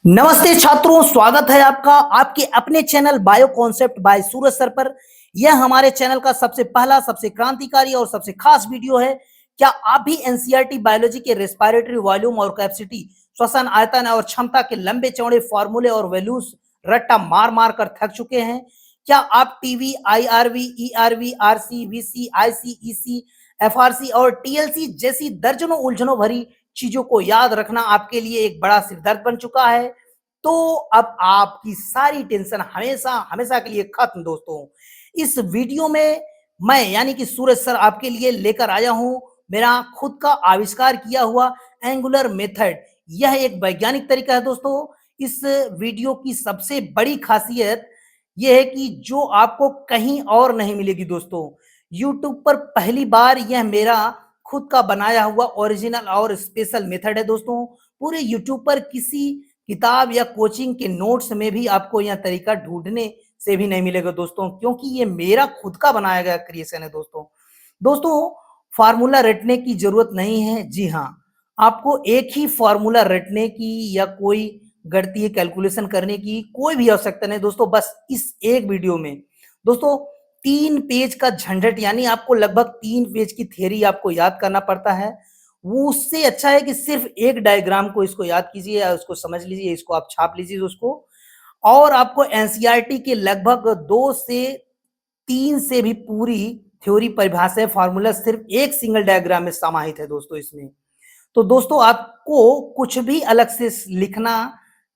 नमस्ते छात्रों, स्वागत है आपका आपके अपने चैनल बायो कॉन्सेप्ट बाय सूरज सर पर। यह हमारे चैनल का सबसे पहला, सबसे क्रांतिकारी और सबसे खास वीडियो है। क्या आप भी एनसीईआरटी बायोलॉजी के रेस्पिरेटरी वॉल्यूम और कैपेसिटी, श्वसन आयतन और क्षमता के लंबे चौड़े फॉर्मूले और वैल्यूज रट्टा मार मार कर थक चुके हैं? क्या आप TV, IRV, ERV, RC, VC, IC, EC, FRC और टीएलसी जैसी दर्जनों उलझनों भरी चीजों को याद रखना आपके लिए एक बड़ा सिरदर्द बन चुका है? तो अब आपकी सारी टेंशन हमेशा हमेशा के लिए खत्म दोस्तों। इस वीडियो में मैं यानी कि सूरज सर आपके लिए लेकर आया हूं मेरा खुद का आविष्कार किया हुआ एंगुलर मेथड। यह एक वैज्ञानिक तरीका है दोस्तों। इस वीडियो की सबसे बड़ी खासियत यह है कि जो आपको कहीं और नहीं मिलेगी दोस्तों। यूट्यूब पर पहली बार यह मेरा खुद का बनाया हुआ ओरिजिनल और स्पेशल मेथड है दोस्तों। पूरे यूट्यूब पर किसी किताब या कोचिंग के नोट्स में भी आपको यह तरीका ढूंढने से भी नहीं मिलेगा दोस्तों, क्योंकि ये मेरा खुद का बनाया गया क्रिएशन है दोस्तों। दोस्तों, फार्मूला रटने की जरूरत नहीं है। जी हाँ, आपको एक ही फार्मूला रटने की या कोई गणितीय कैलकुलेशन करने की कोई भी आवश्यकता नहीं दोस्तों। बस इस एक वीडियो में दोस्तों 3 पेज का झंझट, यानी आपको लगभग 3 पेज की थ्योरी आपको याद करना पड़ता है। वो उससे अच्छा है कि सिर्फ एक डायग्राम को इसको याद कीजिए या उसको समझ लीजिए, इसको आप छाप लीजिए उसको, और आपको एनसीईआरटी के लगभग 2 से 3 से भी पूरी थ्योरी परिभाषा फार्मूला सिर्फ एक सिंगल डायग्राम में समाहित है दोस्तों इसमें। तो दोस्तों आपको कुछ भी अलग से लिखना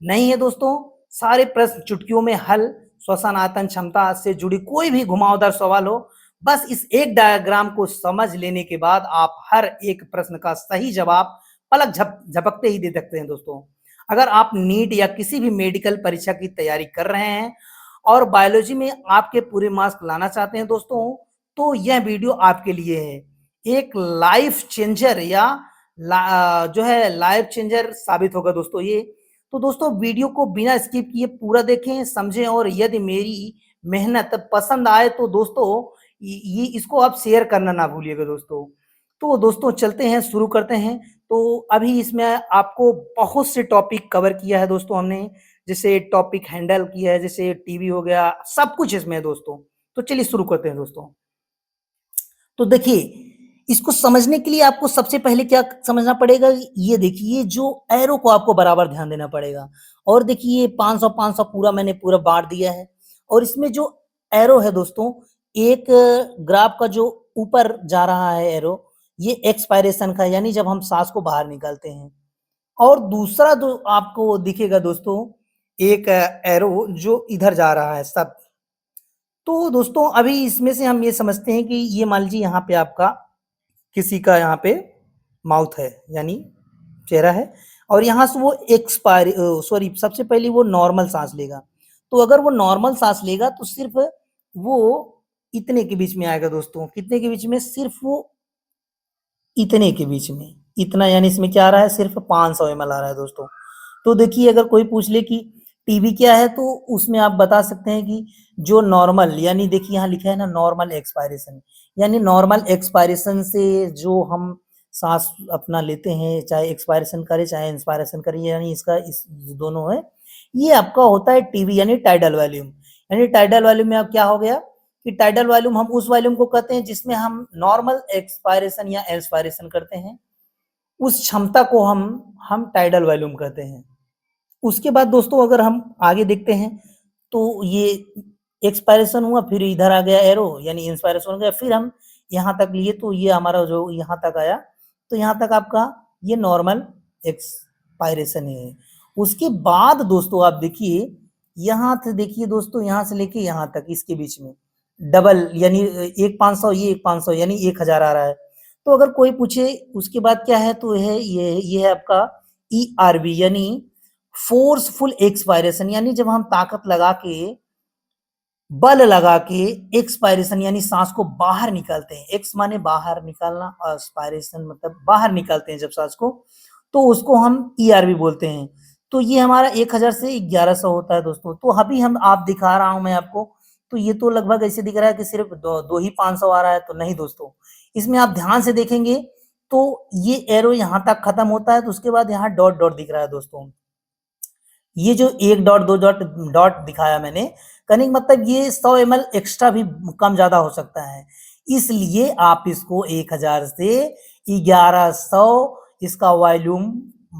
नहीं है दोस्तों। सारे प्रश्न चुटकियों में हल, श्वसन आयतन क्षमता से जुड़ी कोई भी घुमावदार सवाल हो, बस इस एक डायग्राम को समझ लेने के बाद आप हर एक प्रश्न का सही जवाब पलक झपकते ही दे सकते हैं दोस्तों। अगर आप नीट या किसी भी मेडिकल परीक्षा की तैयारी कर रहे हैं और बायोलॉजी में आपके पूरे मार्क्स लाना चाहते हैं दोस्तों, तो यह वीडियो आपके लिए है। एक लाइफ चेंजर या जो है लाइफ चेंजर साबित होगा दोस्तों ये। तो दोस्तों वीडियो को बिना स्किप किए पूरा देखें, समझें, और यदि मेरी मेहनत पसंद आए तो दोस्तों ये इसको आप शेयर करना ना भूलिएगा दोस्तों। तो दोस्तों चलते हैं, शुरू करते हैं। तो अभी इसमें आपको बहुत से टॉपिक कवर किया है दोस्तों हमने, जैसे टॉपिक हैंडल किया है, जैसे टीवी हो गया, सब कुछ इसमें है दोस्तों। तो चलिए शुरू करते हैं दोस्तों। तो देखिए, इसको समझने के लिए आपको सबसे पहले क्या समझना पड़ेगा, ये देखिए जो एरो को आपको बराबर ध्यान देना पड़ेगा। और देखिए 500 500 पूरा मैंने पूरा बांट दिया है। और इसमें जो एरो है दोस्तों, एक ग्राफ का जो ऊपर जा रहा है एरो, ये एक्सपायरेशन का, यानी जब हम सांस को बाहर निकालते हैं। और दूसरा जो आपको दिखेगा दोस्तों, एक एरो जो इधर जा रहा है सब। तो दोस्तों अभी इसमें से हम ये समझते हैं कि ये मान लीजिए यहाँ पे आपका किसी का यहाँ पे माउथ है, यानी चेहरा है, और यहाँ से वो एक्सपायर सॉरी सबसे पहले वो नॉर्मल सांस लेगा। तो अगर वो नॉर्मल सांस लेगा तो सिर्फ वो इतने के बीच में आएगा दोस्तों। कितने के बीच में? सिर्फ वो इतने के बीच में। इतना यानी इसमें क्या आ रहा है? सिर्फ 500 ml आ रहा है दोस्तों। तो देखिए अगर कोई पूछ ले कि टीबी क्या है, तो उसमें आप बता सकते हैं कि जो नॉर्मल, यानी देखिए यहाँ लिखा है ना नॉर्मल एक्सपायरेशन, यानी नॉर्मल एक्सपायरेशन से जो हम सांस अपना लेते हैं, चाहे एक्सपायरेशन करे चाहे इंस्पायरेशन करे, यानी इसका इस दोनों है, ये आपका होता है टीबी यानी टाइडल वॉल्यूम। यानी टाइडल वॉल्यूम में अब क्या हो गया कि टाइडल वॉल्यूम हम उस वॉल्यूम को कहते हैं जिसमें हम नॉर्मल एक्सपायरेशन या एक्सपायरेशन करते हैं, उस क्षमता को हम टाइडल वॉल्यूम कहते हैं। उसके बाद दोस्तों अगर हम आगे देखते हैं तो ये एक्सपायरेशन हुआ, फिर इधर आ गया एरो यानी इंस्पायरेशन हो गया, फिर हम यहाँ तक लिए तो ये हमारा जो यहाँ तक आया, तो यहाँ तक आपका ये नॉर्मल एक्सपायरेशन है। उसके बाद दोस्तों आप देखिए, यहाँ से देखिए दोस्तों, यहाँ से लेके यहाँ तक इसके बीच में डबल, यानी एक 500 ये एक 500 यानी 1000 आ रहा है। तो अगर कोई पूछे उसके बाद क्या है, तो ये है आपका ईआरवी यानी फोर्सफुल एक्सपायरेशन, यानी जब हम ताकत लगा के, बल लगा के एक्सपायरेशन यानी सांस को बाहर निकालते हैं। एक्स माने बाहर निकालना और एक्सपायरेशन मतलब बाहर निकालते हैं जब सांस को, तो उसको हम ईआरवी बोलते हैं। तो ये हमारा 1000 से 1100 होता है दोस्तों। तो अभी हम आप दिखा रहा हूं मैं आपको, तो ये तो लगभग ऐसे दिख रहा है कि सिर्फ दो ही 500 आ रहा है, तो नहीं दोस्तों। इसमें आप ध्यान से देखेंगे तो ये एरो यहाँ तक खत्म होता है, तो उसके बाद यहाँ डॉट डॉट दिख रहा है दोस्तों। ये जो एक डॉट दो डॉट डॉट दिखाया मैंने, कहने का मतलब ये 100 ml एक्स्ट्रा भी कम ज्यादा हो सकता है, इसलिए आप इसको 1000 से 1100 इसका वॉल्यूम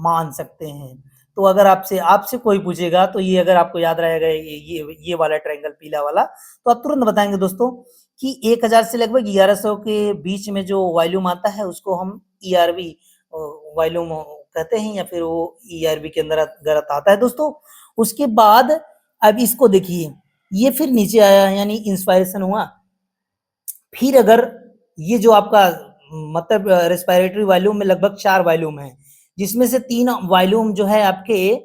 मान सकते हैं। तो अगर आपसे आपसे कोई पूछेगा तो ये अगर आपको याद रहेगा ये वाला ट्रायंगल पीला वाला, तो आप तुरंत बताएंगे दोस्तों कि 1000 से लगभग 1100 के बीच में जो वॉल्यूम आता है उसको हम ईआरवी वॉल्यूम कहते हैं, या फिर वो ईआरवी के अंदर गलत आता है दोस्तों। उसके बाद अब इसको देखिए, ये फिर नीचे आया यानी इंस्पायरेशन हुआ। फिर अगर ये जो आपका मतलब रेस्पिरेटरी वॉल्यूम में लगभग 4 वॉल्यूम है, जिसमें से 3 वॉल्यूम जो है आपके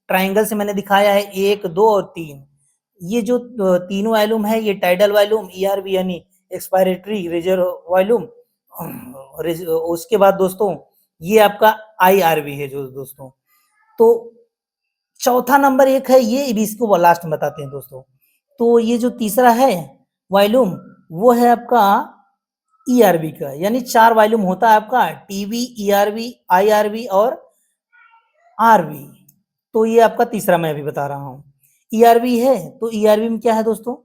ट्रायंगल से मैंने दिखाया है 1, 2 और 3। ये जो तीनों वॉल्यूम है ये टाइडल वॉल्यूम, ईआरवी यानी एक्सपायरेटरी रिजर्व वॉल्यूम। उसके बाद दोस्तों ये आपका आईआरवी है जो दोस्तों। तो चौथा नंबर एक है ये भी, इसको लास्ट में बताते हैं दोस्तों। तो ये जो तीसरा है वॉल्यूम वो है आपका ईआरवी का, यानी 4 वॉल्यूम होता है आपका टीवी, ईआरवी, आईआरवी और आरवी। तो ये आपका तीसरा मैं अभी बता रहा हूँ। ईआरवी है तो ईआरवी में क्या है दोस्तों,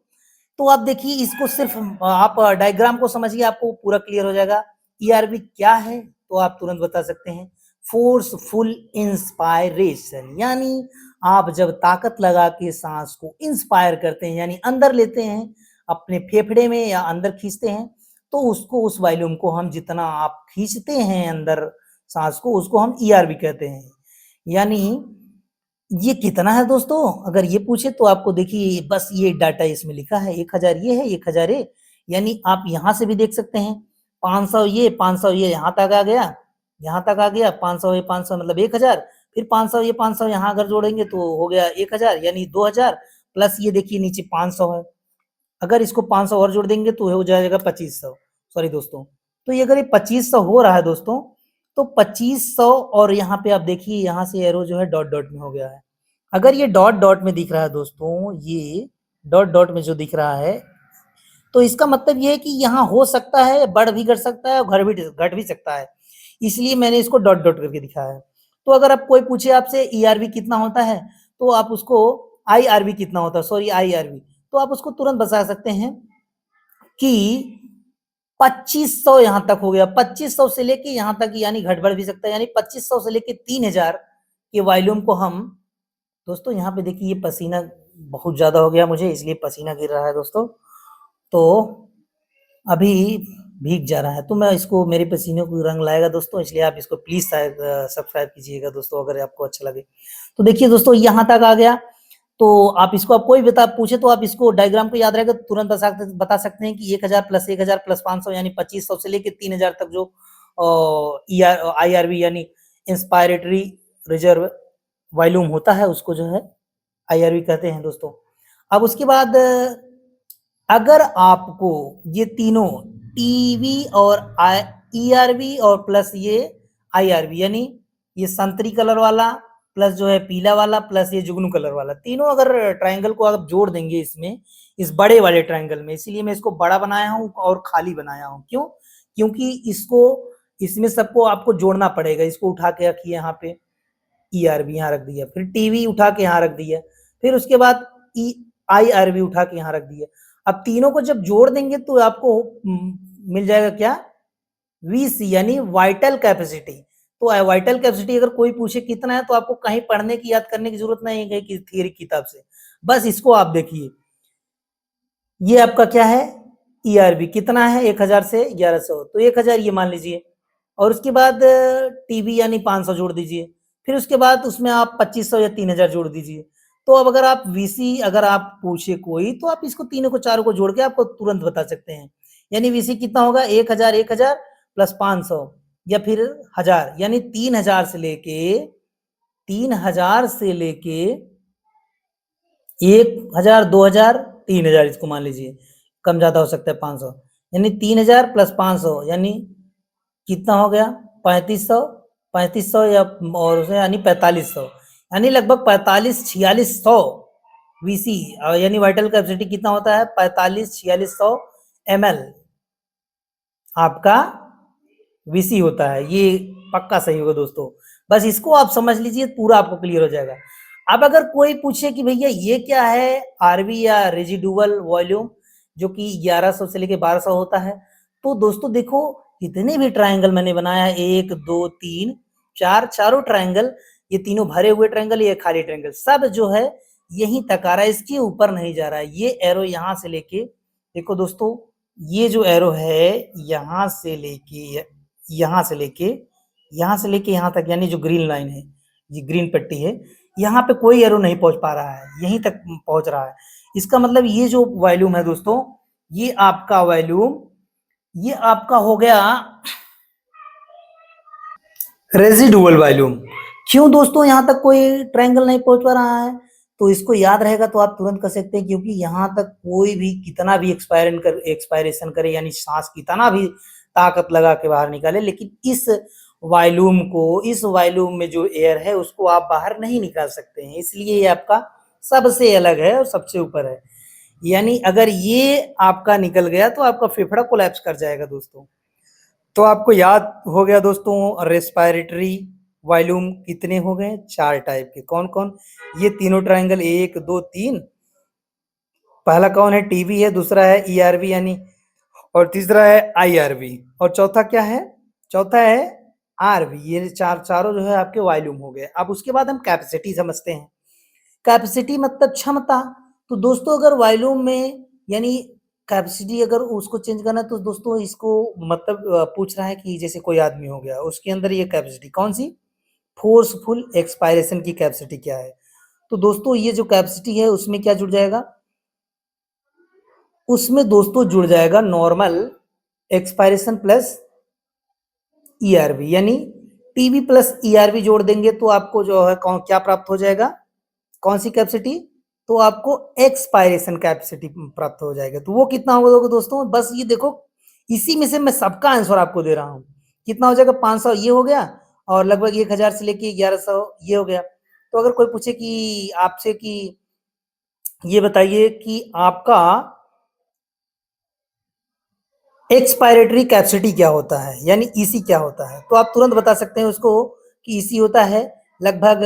तो आप देखिए इसको सिर्फ आप डायग्राम को समझिए, आपको पूरा क्लियर हो जाएगा। ईआरवी क्या है तो आप तुरंत बता सकते हैं, फोर्सफुल इंस्पायरेशन, यानी आप जब ताकत लगा के सांस को इंस्पायर करते हैं यानी अंदर लेते हैं अपने फेफड़े में या अंदर खींचते हैं, तो उसको उस वॉल्यूम को हम जितना आप खींचते हैं अंदर सांस को उसको हम ईआरवी कहते हैं। यानी ये कितना है दोस्तों, अगर ये पूछे तो आपको देखिए बस ये डाटा इसमें लिखा है, 1000 ये है 1000 ये, यानी आप यहां से भी देख सकते हैं 500 ये 500 ये यहां तक आ गया, यहां तक आ गया 500 ये 500 मतलब 1000, फिर 500 ये 500 यहां अगर जोड़ेंगे तो हो गया 1000 यानी 2000, प्लस ये देखिए नीचे 500 है, अगर इसको 500 और जोड़ देंगे तो हो जाएगा 2500। सॉरी दोस्तों, तो ये अगर ये 2500 हो रहा है दोस्तों, तो 2500 और यहाँ पे आप देखिए यहाँ से एरो जो है डॉट डॉट में हो गया है। अगर ये डॉट डॉट में दिख रहा है दोस्तों, ये डॉट डॉट में जो दिख रहा है, तो इसका मतलब ये है कि यहाँ हो सकता है बढ़ भी कर सकता है और घट भी सकता है, इसलिए मैंने इसको डॉट डॉट करके दिखाया है। तो अगर आप कोई पूछे आपसे ईआरवी कितना होता है तो आप उसको आईआरवी कितना होता है, सॉरी आईआरवी, तो आप उसको तुरंत बता सकते हैं कि 2500 यहां तक हो गया, 2500 से लेके यहां तक यानी घट बढ़ भी सकता है, यानी 2500 से लेके 3000 के वॉल्यूम को हम दोस्तों यहाँ पे देखिए ये पसीना बहुत ज्यादा हो गया मुझे इसलिए पसीना गिर रहा है दोस्तों, तो अभी भीग जा रहा है, तो मैं इसको मेरे पसीने को रंग लाएगा दोस्तों, इसलिए आप इसको प्लीज सब्सक्राइब कीजिएगा दोस्तों अगर आपको अच्छा लगे। तो देखिए दोस्तों यहाँ तक आ गया, तो आप इसको आप कोई बता पूछे तो आप इसको डायग्राम को याद रहेगा तुरंत बता सकते हैं कि 1000 प्लस 1000 प्लस 500 यानी 2500 से लेके 3000 तक जो आईआरवी यानी इंस्पायरेटरी रिजर्व वॉल्यूम होता है उसको जो है आईआरवी कहते हैं दोस्तों। अब उसके बाद अगर आपको ये तीनों टीवी और ईआरवी और प्लस ये आईआरवी यानी ये संतरी कलर वाला प्लस जो है पीला वाला प्लस ये जुगनू कलर वाला, तीनों अगर ट्रायंगल को आप जोड़ देंगे इसमें इस बड़े वाले ट्रायंगल में, इसीलिए मैं इसको बड़ा बनाया हूं और खाली बनाया हूं, क्यों, क्योंकि इसको इसमें सबको आपको जोड़ना पड़ेगा। इसको उठा के रखिए यहाँ पे, ईआरवी यहाँ रख दिया, फिर टीवी उठा के यहाँ रख दिया, फिर उसके बाद ई आईआरवी उठा के यहाँ रख दिया। अब तीनों को जब जोड़ देंगे तो आपको मिल जाएगा क्या, वीसी यानी वाइटल कैपेसिटी। तो वाइटल कैपेसिटी अगर कोई पूछे कितना है तो आपको कहीं पढ़ने की याद करने की जरूरत नहीं है कि थियरी किताब से, बस इसको आप देखिए ये आपका क्या है ईआरवी कितना है 1000 से 1100, तो 1000 ये मान लीजिए, और उसके बाद टीवी यानी 500 जोड़ दीजिए, फिर उसके बाद उसमें आप 2500 या 3000 जोड़ दीजिए। तो अब अगर आप वीसी अगर आप पूछे कोई तो आप इसको तीनों को चारों को जोड़ के आपको तुरंत बता सकते हैं, यानी वीसी कितना होगा 1000 प्लस 500 या फिर 1000 यानी 3000 से लेके 1000 2000 3000 इसको मान लीजिए, कम ज्यादा हो सकता है 500, यानी 3000 प्लस 500 यानी कितना हो गया 3500, 3500 या और उसे यानी 4500, यानी लगभग 45-4600 वीसी यानी वाइटल कैपेसिटी कितना होता है 45-4600 ml आपका वीसी होता है, ये पक्का सही होगा दोस्तों। बस इसको आप समझ लीजिए पूरा आपको क्लियर हो जाएगा। अब अगर कोई पूछे कि भैया ये क्या है, आरवी या रेजिडुअल वॉल्यूम, जो कि 1100 से लेके 1200 होता है, तो दोस्तों देखो जितने भी ट्रायंगल मैंने बनाया है, 1 2 3 4, चारों ट्रायंगल, ये तीनों भरे हुए ट्रायंगल, ये खाली ट्रायंगल, सब जो है यहीं तक आ रहा है, इसके ऊपर नहीं जा रहा है। ये एरो यहां से लेके, देखो दोस्तों, ये जो एरो है यहां से लेके यहां से लेके यहां से लेके यहां तक, यानी जो ग्रीन लाइन है, ये ग्रीन पट्टी है, यहाँ पे कोई एरो नहीं पहुंच पा रहा है, यहीं तक पहुंच रहा है। इसका मतलब ये जो वॉल्यूम है दोस्तों, ये आपका वॉल्यूम, ये आपका हो गया रेजिडुअल वॉल्यूम। क्यों दोस्तों यहाँ तक कोई ट्रायंगल नहीं पहुंच पा रहा है? तो इसको याद रहेगा तो आप तुरंत कर सकते हैं, क्योंकि यहाँ तक कोई भी कितना भी एक्सपायरेशन करे, यानी सांस कितना भी ताकत लगा के बाहर निकाले, लेकिन इस वॉल्यूम में जो एयर है उसको आप बाहर नहीं निकाल सकते हैं, इसलिए ये आपका सबसे अलग है और सबसे ऊपर है। यानी अगर ये आपका निकल गया तो आपका फेफड़ा कोलैप्स कर जाएगा दोस्तों। तो आपको याद हो गया दोस्तों, रेस्पिरेटरी वॉल्यूम कितने हो गए? 4 टाइप के। कौन कौन? ये तीनों ट्रायंगल, 1 2 3। पहला कौन है? टीबी है, दूसरा है ईआरवी यानी, और तीसरा है आईआरवी, और चौथा क्या है? चौथा है आरवी। ये चारों जो है आपके वॉल्यूम हो गए। अब उसके बाद हम कैपेसिटी समझते हैं। कैपेसिटी मतलब क्षमता। तो दोस्तों अगर वॉल्यूम में, यानी कैपेसिटी अगर उसको चेंज करना है, तो दोस्तों इसको मतलब पूछ रहा है कि जैसे कोई आदमी हो गया, उसके अंदर ये कैपेसिटी कौन सी? फोर्सफुल एक्सपायरेशन की कैपेसिटी क्या है? तो दोस्तों ये जो कैपेसिटी है उसमें क्या जुड़ जाएगा? उसमें दोस्तों जुड़ जाएगा नॉर्मल एक्सपायरेशन प्लस ईआरवी, यानी टीबी प्लस ईआरवी जोड़ देंगे तो आपको जो है क्या प्राप्त हो जाएगा? कौन सी कैपेसिटी? तो आपको एक्सपायरेशन कैपेसिटी प्राप्त हो जाएगा। तो वो कितना होगा दोस्तों? बस ये देखो, इसी में से मैं सबका आंसर आपको दे रहा हूं। कितना हो जाएगा? 500 ये हो गया, और लगभग 1000 से लेके 1100 ये हो गया। तो अगर कोई पूछे कि आपसे कि ये बताइए कि आपका एक्सपायरेटरी कैपेसिटी क्या होता है, यानी ईसी क्या होता है, तो आप तुरंत बता सकते हैं उसको कि ईसी होता है लगभग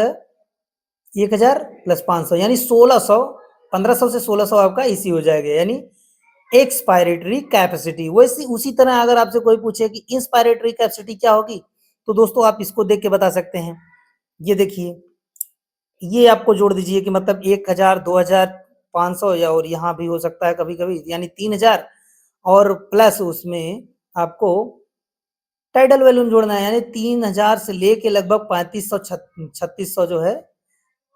1000 प्लस 500, यानी 1600। 1500 से 1600 आपका ईसी हो जाएगा, यानी एक्सपायरेटरी कैपेसिटी। वैसे उसी तरह अगर आपसे कोई पूछे कि इंस्पायरेटरी कैपेसिटी क्या होगी, तो दोस्तों आप इसको देख के बता सकते हैं। ये देखिए, ये आपको जोड़ दीजिए कि मतलब 1000, 2000, 500, या और यहाँ भी हो सकता है कभी कभी, यानी 3000, और प्लस उसमें आपको टाइडल वॉल्यूम जोड़ना है, यानी 3000 से लेके लगभग 3500 3600 जो है,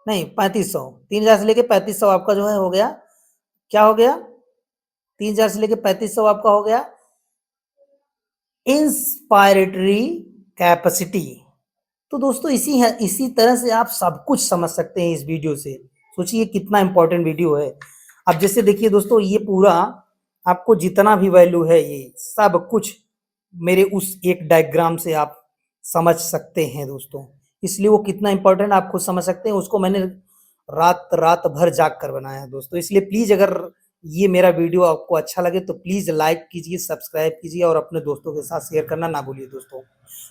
नहीं 3500, 3000 से लेके 3500 आपका जो है हो गया, क्या हो गया? 3000 से लेके 3500 आपका हो गया इंस्पायरेटरी कैपेसिटी। तो दोस्तों इसी तरह से आप सब कुछ समझ सकते हैं इस वीडियो से। सोचिए कितना इंपॉर्टेंट वीडियो है। अब जैसे देखिए दोस्तों, ये पूरा आपको जितना भी वैल्यू है, ये सब कुछ मेरे उस एक डायग्राम से आप समझ सकते हैं दोस्तों। इसलिए वो कितना इंपॉर्टेंट आप खुद समझ सकते हैं। उसको मैंने रात रात भर जाग कर बनाया है दोस्तों। इसलिए प्लीज अगर ये मेरा वीडियो आपको अच्छा लगे तो प्लीज लाइक कीजिए, सब्सक्राइब कीजिए, और अपने दोस्तों के साथ शेयर करना ना भूलिए दोस्तों।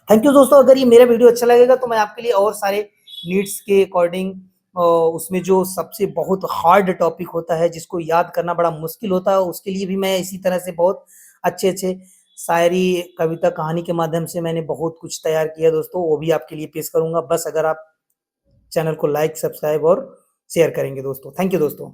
थैंक यू दोस्तों। अगर ये मेरा वीडियो अच्छा लगेगा तो मैं आपके लिए और सारे नीड्स के अकॉर्डिंग, उसमें जो सबसे बहुत हार्ड टॉपिक होता है जिसको याद करना बड़ा मुश्किल होता है, उसके लिए भी मैं इसी तरह से बहुत अच्छे अच्छे शायरी, कविता, कहानी के माध्यम से मैंने बहुत कुछ तैयार किया दोस्तों, वो भी आपके लिए पेश करूंगा। बस अगर आप चैनल को लाइक, सब्सक्राइब और शेयर करेंगे दोस्तों। थैंक यू दोस्तों।